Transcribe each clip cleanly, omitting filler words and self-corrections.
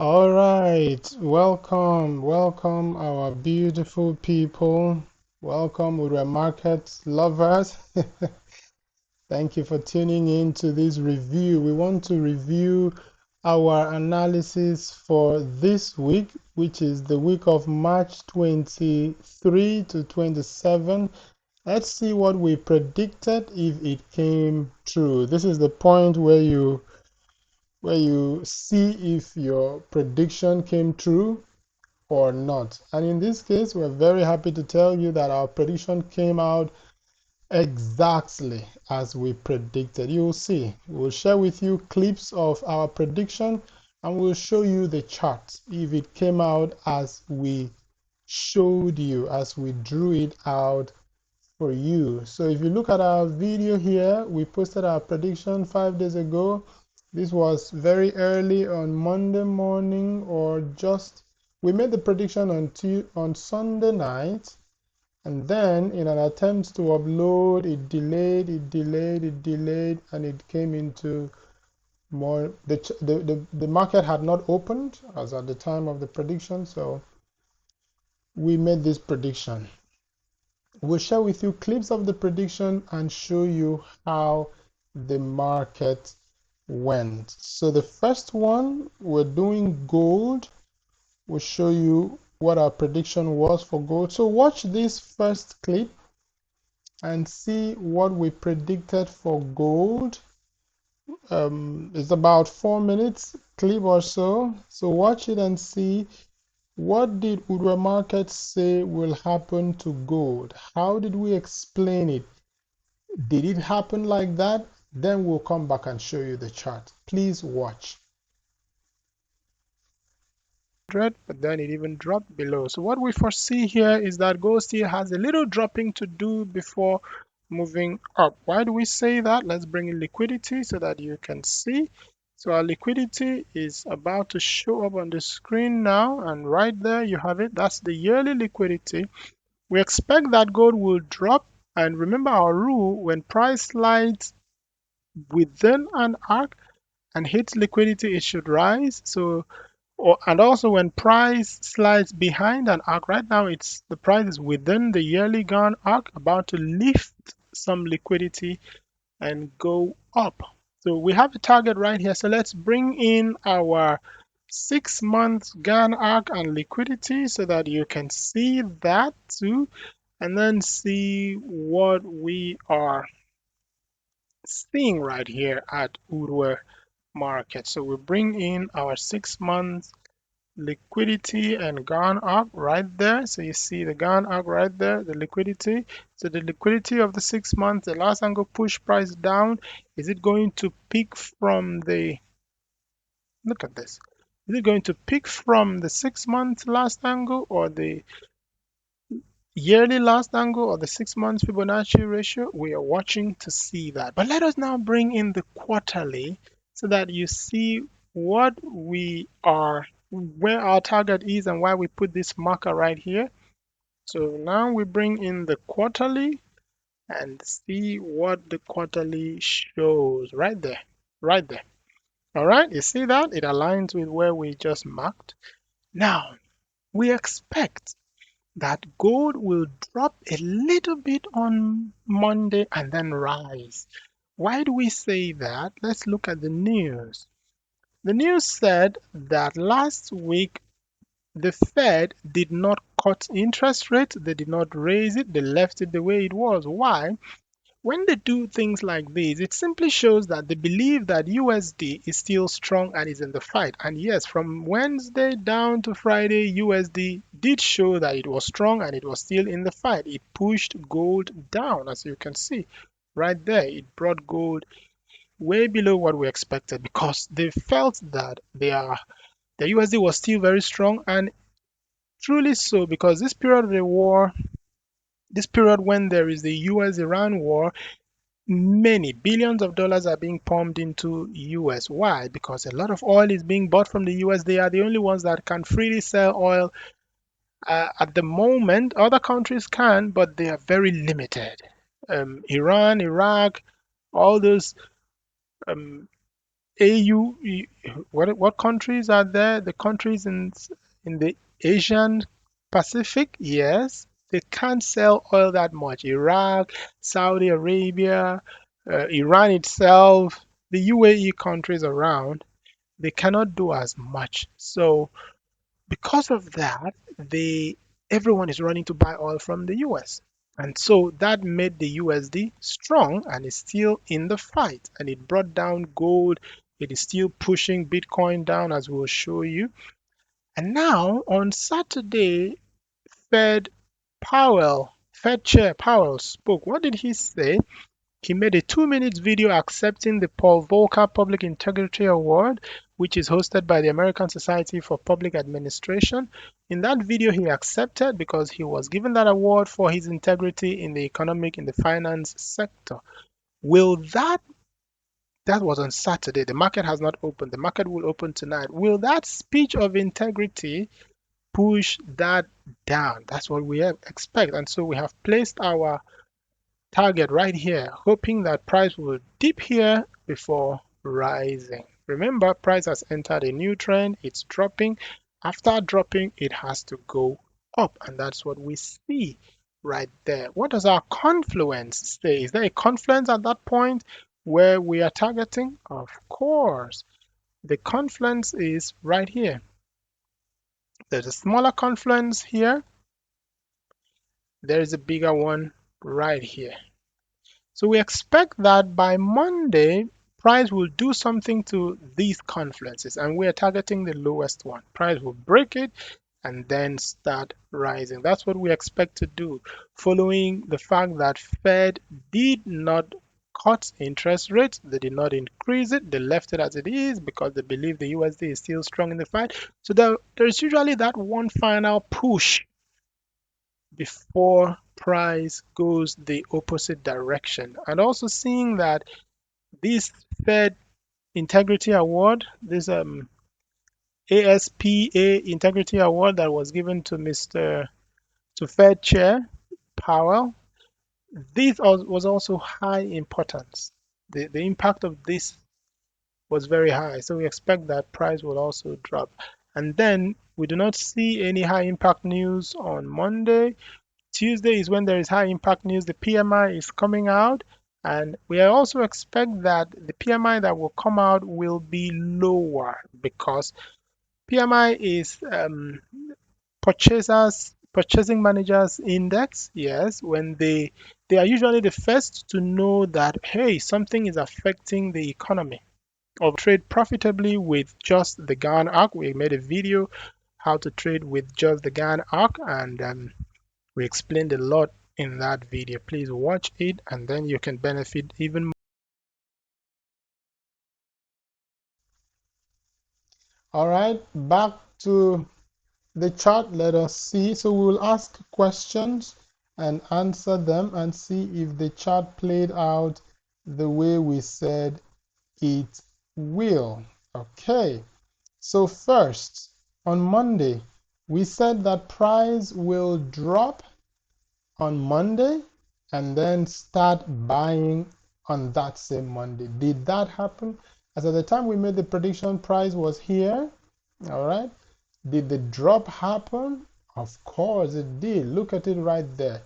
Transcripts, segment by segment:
All right, welcome our beautiful people. Welcome, Ure Market lovers. Thank you for tuning in to this review. We want to review our analysis for this week, which is the week of March 23 to 27. Let's see what we predicted if it came true. This is the point where you see if your prediction came true or not. And in this case, we're very happy to tell you that our prediction came out exactly as we predicted. You'll see. We'll share with you clips of our prediction and we'll show you the chart if it came out as we showed you, as we drew it out for you. So if you look at our video here, we posted our prediction 5 days ago. This was very early on Monday morning, or just we made the prediction on Sunday night, and then in an attempt to upload, it delayed, and it came into more. The market had not opened as at the time of the prediction, so we made this prediction. We'll share with you clips of the prediction and show you how the market went. So the first one, we're doing gold. We'll show you what our prediction was for gold. So watch this first clip and see what we predicted for gold. It's about 4 minutes clip or so. So watch it and see what did Udwa Market say will happen to gold. How did we explain it? Did it happen like that? Then we'll come back and show you the chart. Please watch. But then it even dropped below. So what we foresee here is that gold still has a little dropping to do before moving up. Why do we say that? Let's bring in liquidity so that you can see. So our liquidity is about to show up on the screen now, and right there you have it. That's the yearly liquidity. We expect that gold will drop, and remember our rule: when price slides within an arc and hits liquidity, it should rise. And also when price slides behind an arc, right now the price is within the yearly Gann arc, about to lift some liquidity and go up. So we have a target right here. So let's bring in our 6 month Gann arc and liquidity so that you can see that too, and then see what we are seeing right here at Udwe Market. So we bring in our 6 months liquidity and Gann arc right there. So you see the Gann arc right there, the liquidity. So the liquidity of the 6 months, the last angle push price down. Is it going to pick from the, look at this. Is it going to pick from the 6 month last angle, or the yearly last angle, or the 6 months Fibonacci ratio? We are watching to see that. But let us now bring in the quarterly so that you see what we are, where our target is, and why we put this marker right here. So now we bring in the quarterly and see what the quarterly shows right there, right there. All right, you see that it aligns with where we just marked. Now we expect that gold will drop a little bit on Monday and then rise. Why do we say that? Let's look at the news. The news said that last week the Fed did not cut interest rate, they did not raise it, they left it the way it was. Why? When they do things like this, it simply shows that they believe that USD is still strong and is in the fight. And yes, from Wednesday down to Friday, USD did show that it was strong and it was still in the fight. It pushed gold down, as you can see right there. It brought gold way below what we expected because they felt that the USD was still very strong, and truly so, because this period of the war, this period when there is the US-Iran war, many billions of dollars are being pumped into US. Why? Because a lot of oil is being bought from the US. They are the only ones that can freely sell oil at the moment. Other countries can, but they are very limited. Iran, Iraq, all those um, AU, what countries are there? The countries in the Asian Pacific, yes, they can't sell oil that much. Iraq, Saudi Arabia, Iran itself, the UAE countries around, they cannot do as much. So because of that, everyone is running to buy oil from the US. And so that made the USD strong and is still in the fight. And it brought down gold. It is still pushing Bitcoin down, as we'll show you. And now on Saturday, Fed Chair Powell spoke. What did he say? He made a 2 minute video accepting the Paul Volcker Public Integrity Award, which is hosted by the American Society for Public Administration. In that video, he accepted because he was given that award for his integrity in the finance sector. Will that was on Saturday. The market has not opened. The market will open tonight. Will that speech of integrity push that down? That's what we expect. And so we have placed our target right here, hoping that price will dip here before rising. Remember, price has entered a new trend. It's dropping. After dropping, it has to go up, and that's what we see right there. What does our confluence say? Is there a confluence at that point where we are targeting? Of course. The confluence is right here. There's a smaller confluence here. There is a bigger one right here. So we expect that by Monday, price will do something to these confluences, and we are targeting the lowest one. Price will break it and then start rising. That's what we expect to do, following the fact that Fed did not cut interest rates. They did not increase it. They left it as it is because they believe the USD is still strong in the fight. So there's usually that one final push before price goes the opposite direction. And also seeing that this Fed Integrity Award, this ASPA Integrity Award that was given to Fed Chair Powell, this was also high importance. The impact of this was very high, so we expect that price will also drop. And then we do not see any high impact news on Monday. Tuesday is when there is high impact news. The PMI is coming out, and we also expect that the PMI that will come out will be lower because PMI is purchasing managers index. Yes, when they are usually the first to know that, hey, something is affecting the economy. Or trade profitably with just the Gann arc. We made a video how to trade with just the Gann arc, and we explained a lot in that video. Please watch it and then you can benefit even more. All right, back to the chart. Let us see. So we will ask questions and answer them and see if the chart played out the way we said it will. Okay, so first, on Monday, we said that price will drop on Monday and then start buying on that same Monday. Did that happen? As at the time we made the prediction, price was here. All right. Did the drop happen? Of course it did. Look at it right there.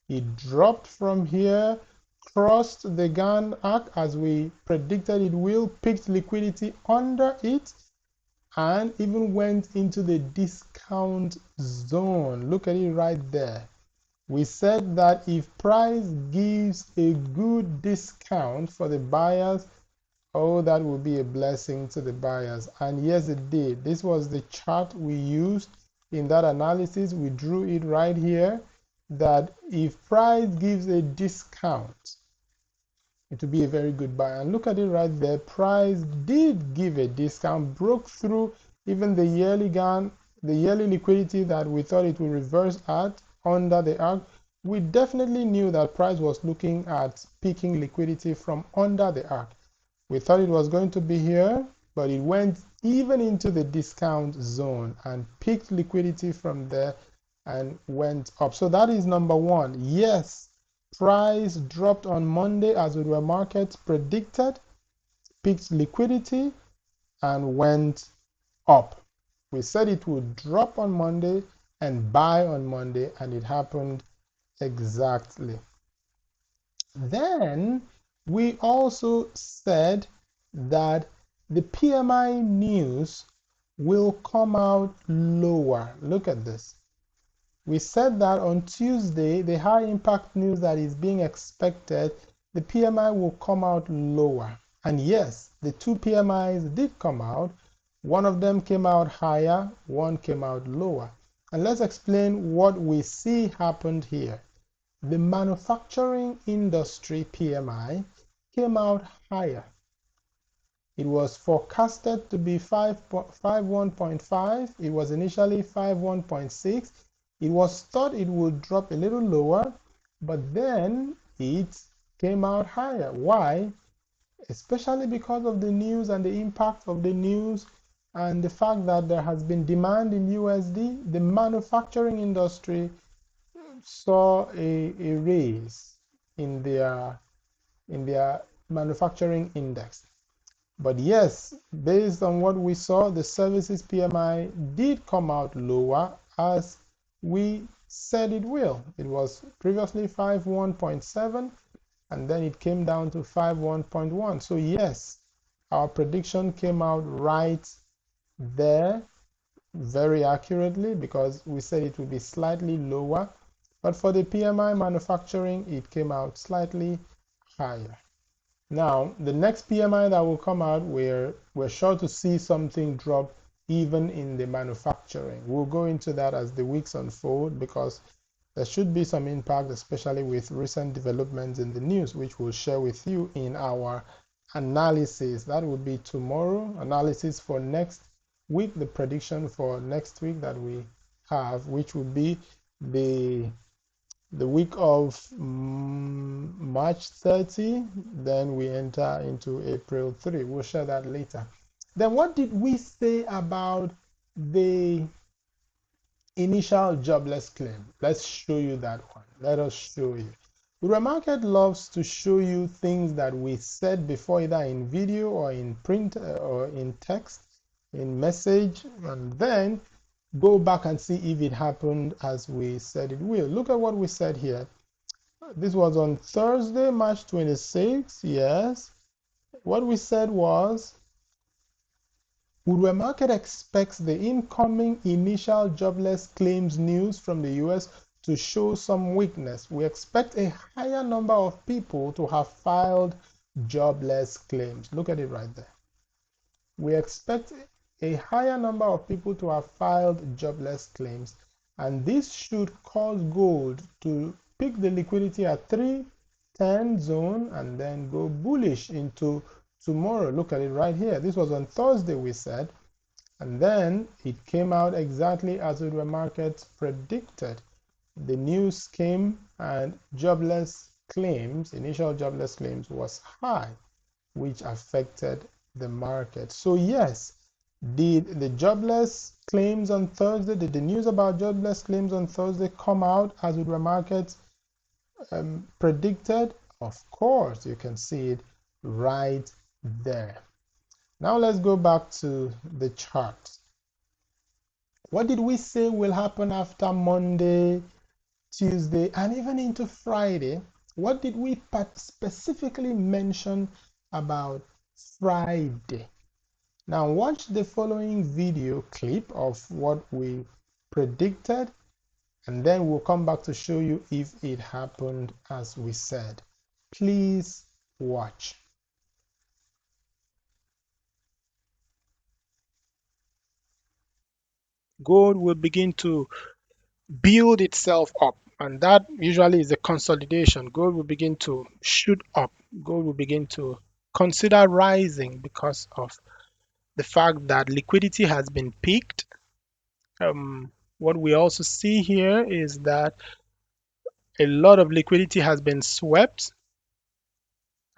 It dropped from here, crossed the Gann arc as we predicted it will, picked liquidity under it, and even went into the discount zone. Look at it right there. We said that if price gives a good discount for the buyers, oh, that will be a blessing to the buyers. And yes, it did. This was the chart we used in that analysis. We drew it right here that if price gives a discount, it will be a very good buy. And look at it right there. Price did give a discount, broke through even the yearly liquidity that we thought it would reverse at under the arc. We definitely knew that price was looking at peaking liquidity from under the arc. We thought it was going to be here, but it went even into the discount zone and peaked liquidity from there and went up. So that is number one. Yes, price dropped on Monday as the market predicted, peaked liquidity, and went up. We said it would drop on Monday and buy on Monday, and it happened exactly. Then we also said that the PMI news will come out lower. Look at this. We said that on Tuesday, the high impact news that is being expected, the PMI will come out lower. And yes, the two PMIs did come out. One of them came out higher, one came out lower. And let's explain what we see happened here. The manufacturing industry PMI came out higher. It was forecasted to be 51.5. It was initially 51.6. It was thought it would drop a little lower, but then it came out higher. Why? Especially because of the news and the impact of the news and the fact that there has been demand in USD. The manufacturing industry saw a raise in their manufacturing index. But yes, based on what we saw, the services PMI did come out lower as we said it will. It was previously 51.7 and then it came down to 51.1. So yes, our prediction came out right there very accurately because we said it would be slightly lower. But for the PMI manufacturing, it came out slightly higher. Now, the next PMI that will come out, we're sure to see something drop even in the manufacturing. We'll go into that as the weeks unfold because there should be some impact, especially with recent developments in the news, which we'll share with you in our analysis. That will be tomorrow, analysis for next week, the prediction for next week that we have, which will be the week of March 30, then we enter into April 3. We'll share that later. Then what did we say about the initial jobless claim? Let's show you that one. Let us show you. The market loves to show you things that we said before, either in video or in print or in text, in message, and then go back and see if it happened as we said it will. Look at what we said here. This was on Thursday, March 26th. Yes. What we said was, Woodward Market expects the incoming initial jobless claims news from the US to show some weakness. We expect a higher number of people to have filed jobless claims. Look at it right there. We expect a higher number of people to have filed jobless claims, and this should cause gold to pick the liquidity at 310 zone and then go bullish into tomorrow. Look at it right here. This was on Thursday, we said, and then it came out exactly as the market predicted. The news came and jobless claims, initial jobless claims, was high, which affected the market. So yes, did the jobless claims on Thursday, did the news about jobless claims on Thursday come out as the market predicted? Of course, you can see it right there. Now let's go back to the chart. What did we say will happen after Monday, Tuesday, and even into Friday? What did we specifically mention about Friday? Now watch the following video clip of what we predicted, and then we'll come back to show you if it happened as we said. Please watch. Gold will begin to build itself up, and that usually is a consolidation. Gold will begin to shoot up. Gold will begin to consider rising because of the fact that liquidity has been peaked. What we also see here is that a lot of liquidity has been swept,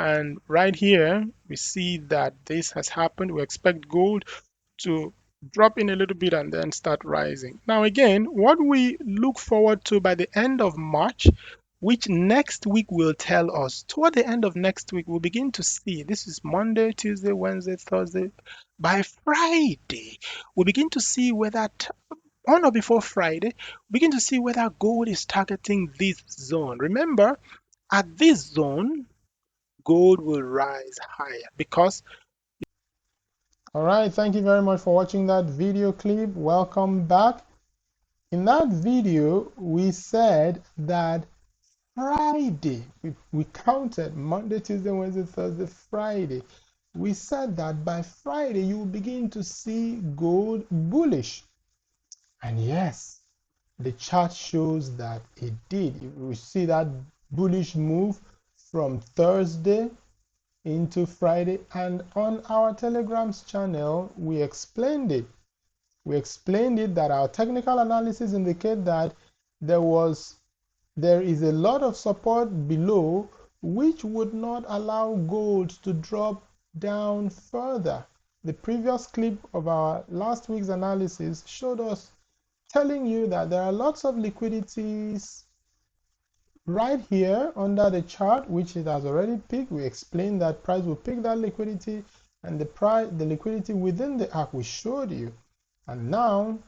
and right here we see that this has happened. We expect gold to drop in a little bit and then start rising. Now again, what we look forward to by the end of March, which next week will tell us, toward the end of next week we'll begin to see, this is Monday, Tuesday, Wednesday, Thursday, By Friday, we begin to see whether on or before Friday, begin to see whether gold is targeting this zone. Remember, at this zone, gold will rise higher because. All right, thank you very much for watching that video clip. Welcome back. In that video, we said that Friday, we counted Monday, Tuesday, Wednesday, Thursday, Friday. We said that by Friday, you will begin to see gold bullish. And yes, the chart shows that it did. We see that bullish move from Thursday into Friday, and on our Telegrams channel, we explained it. We explained it that our technical analysis indicate that there is a lot of support below which would not allow gold to drop down further. The previous clip of our last week's analysis showed us telling you that there are lots of liquidities right here under the chart, which it has already picked. We explained that price will pick that liquidity, and the liquidity within the arc we showed you. And now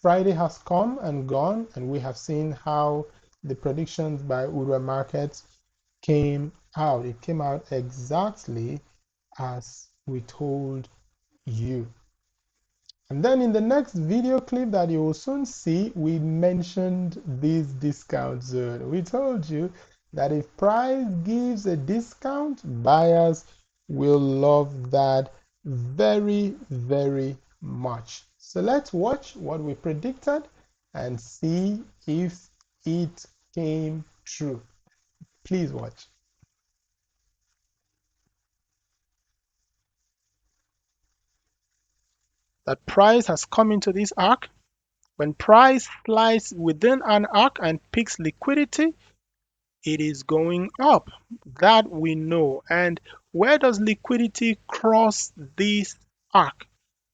Friday has come and gone, and we have seen how the predictions by Udwa Markets came out. It came out exactly as we told you. And then in the next video clip that you will soon see, we mentioned this discount zone. We told you that if price gives a discount, buyers will love that very, very much. So let's watch what we predicted and see if it came true. Please watch. That price has come into this arc. When price slides within an arc and picks liquidity, it is going up. That we know. And where does liquidity cross this arc?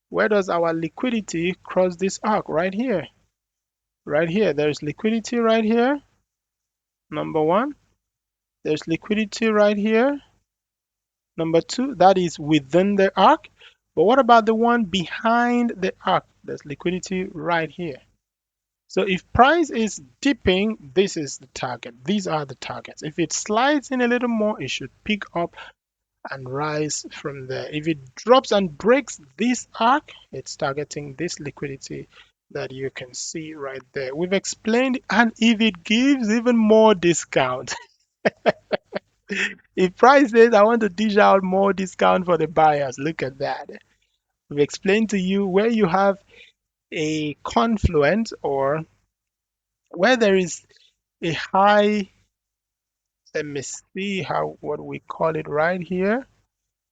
Where does our liquidity cross this arc? Right here. Right here. There's liquidity right here. Number one. There's liquidity right here. Number two, that is within the arc. But what about the one behind the arc? There's liquidity right here. So if price is dipping, this is the target. These are the targets. If it slides in a little more, it should pick up and rise from there. If it drops and breaks this arc, it's targeting this liquidity that you can see right there. We've explained, and if it gives even more discount, if price says I want to dish out more discount for the buyers, look at that. We've explained to you where you have a confluence or where there is a high, let me see how what we call it right here.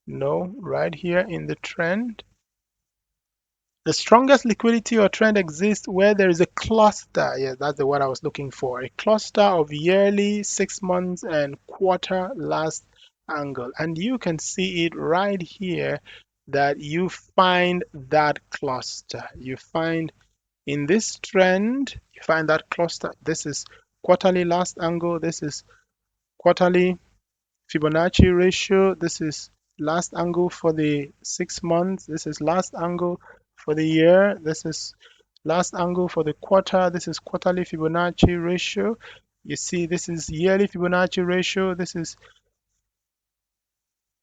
No, right here in the trend. The strongest liquidity or trend exists where there is a cluster. Yeah, that's the word I was looking for. A cluster of yearly, 6 months, and quarter last angle. And you can see it right here that you find that cluster. You find in this trend, you find that cluster. This is quarterly last angle. This is quarterly Fibonacci ratio. This is last angle for the 6 months. This is last angle for the year. This is last angle for the quarter. This is quarterly Fibonacci ratio. You see, this is yearly Fibonacci ratio. This is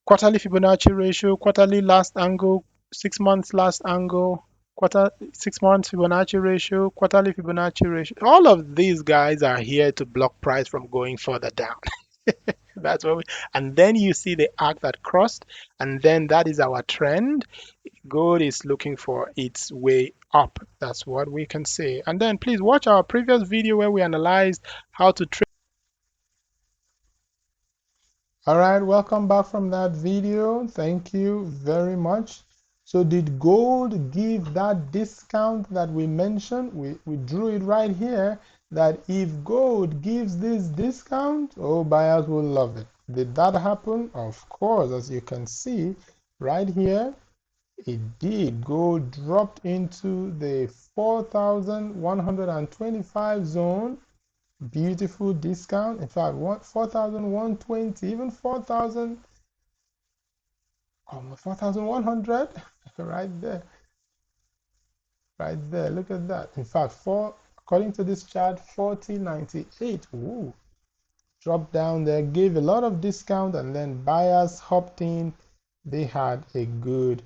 quarterly Fibonacci ratio, quarterly last angle, 6 months last angle, quarter 6 months Fibonacci ratio, quarterly Fibonacci ratio. All of these guys are here to block price from going further down. That's what we, and then you see the arc that crossed, and then that is our trend. Gold is looking for its way up. That's what we can say. And then please watch our previous video where we analyzed how to trade. All right, welcome back from that video. Thank you very much. So did gold give that discount that we mentioned? We drew it right here that if gold gives this discount, oh, buyers will love it. Did that happen? Of course, as you can see right here, it did. Gold dropped into the 4,125 zone. Beautiful discount. In fact, 4,120, even 4,000 almost 4,100 right there, right there. Look at that. In fact, according to this chart, 40.98. Ooh, dropped down there, gave a lot of discount, and then buyers hopped in. They had a good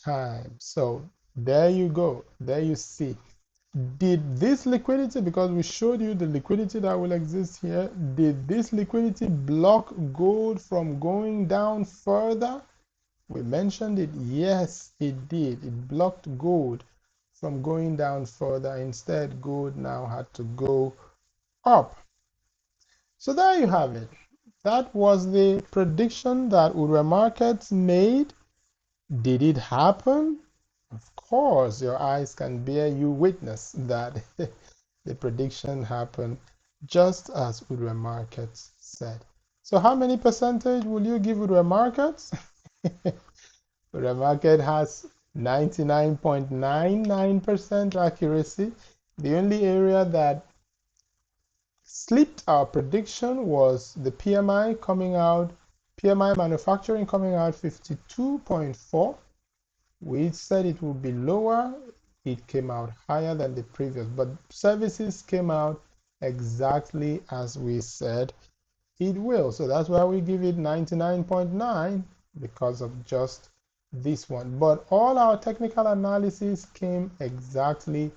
time. So there you go. There you see. Did this liquidity, because we showed you the liquidity that will exist here, did this liquidity block gold from going down further? We mentioned it. Yes, it did. It blocked gold from going down further. Instead, gold now had to go up. So there you have it. That was the prediction that Ure Markets made. Did it happen? Of course, your eyes can bear you witness that the prediction happened just as Ure Markets said. So how many percentage will you give Ure Markets? Ure Market has 99.99% accuracy. The only area that slipped our prediction was the PMI coming out, PMI manufacturing coming out 52.4. We said it would be lower. It came out higher than the previous, but services came out exactly as we said it will. So that's why we give it 99.9 because of just this one. But all our technical analysis came exactly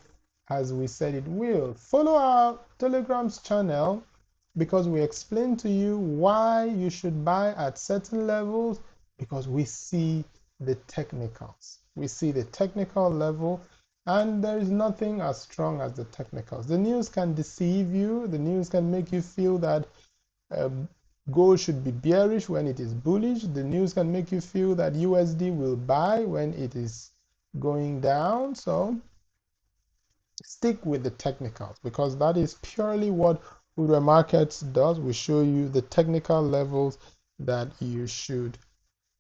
as we said it will. Follow our Telegram's channel because we explain to you why you should buy at certain levels, because we see the technicals. We see the technical level, and there is nothing as strong as the technicals. The news can deceive you. The news can make you feel that gold should be bearish when it is bullish. The news can make you feel that USD will buy when it is going down. So stick with the technicals because that is purely what Ure Markets does. We show you the technical levels that you should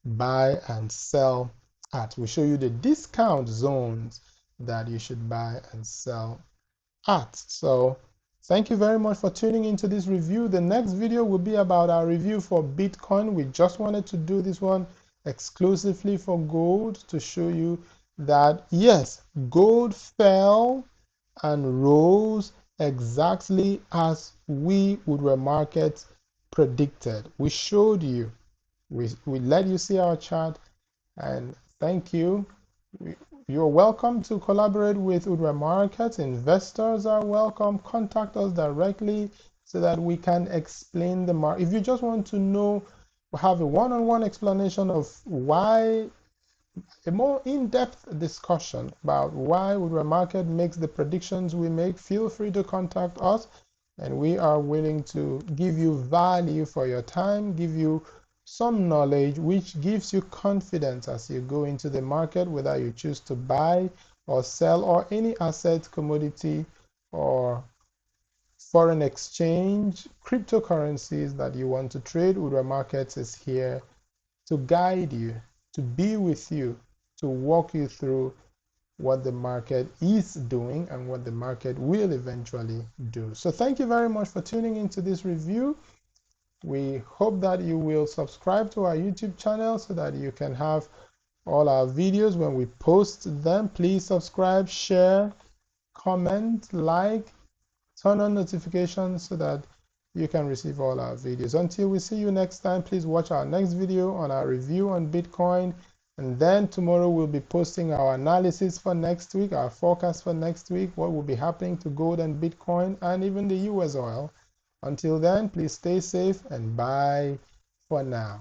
buy and sell at. We show you the discount zones that you should buy and sell at. So thank you very much for tuning into this review. The next video will be about our review for Bitcoin. We just wanted to do this one exclusively for gold to show you that yes, gold fell and rose exactly as we Ure Markets predicted. We showed you, we let you see our chart, and thank you. You're welcome to collaborate with Ure Markets. Investors are welcome. Contact us directly so that we can explain the market. If you just want to know, have a one-on-one explanation of why, a more in-depth discussion about why Ure Market makes the predictions we make, feel free to contact us, and we are willing to give you value for your time, give you some knowledge which gives you confidence as you go into the market, whether you choose to buy or sell or any asset, commodity, or foreign exchange, cryptocurrencies that you want to trade. Ure Markets is here to guide you, to be with you, to walk you through what the market is doing and what the market will eventually do. So thank you very much for tuning into this review. We hope that you will subscribe to our YouTube channel so that you can have all our videos when we post them. Please subscribe, share, comment, like, turn on notifications so that you can receive all our videos. Until we see you next time, please watch our next video on our review on Bitcoin. And then tomorrow we'll be posting our analysis for next week, our forecast for next week, what will be happening to gold and Bitcoin and even the US oil. Until then, please stay safe and bye for now.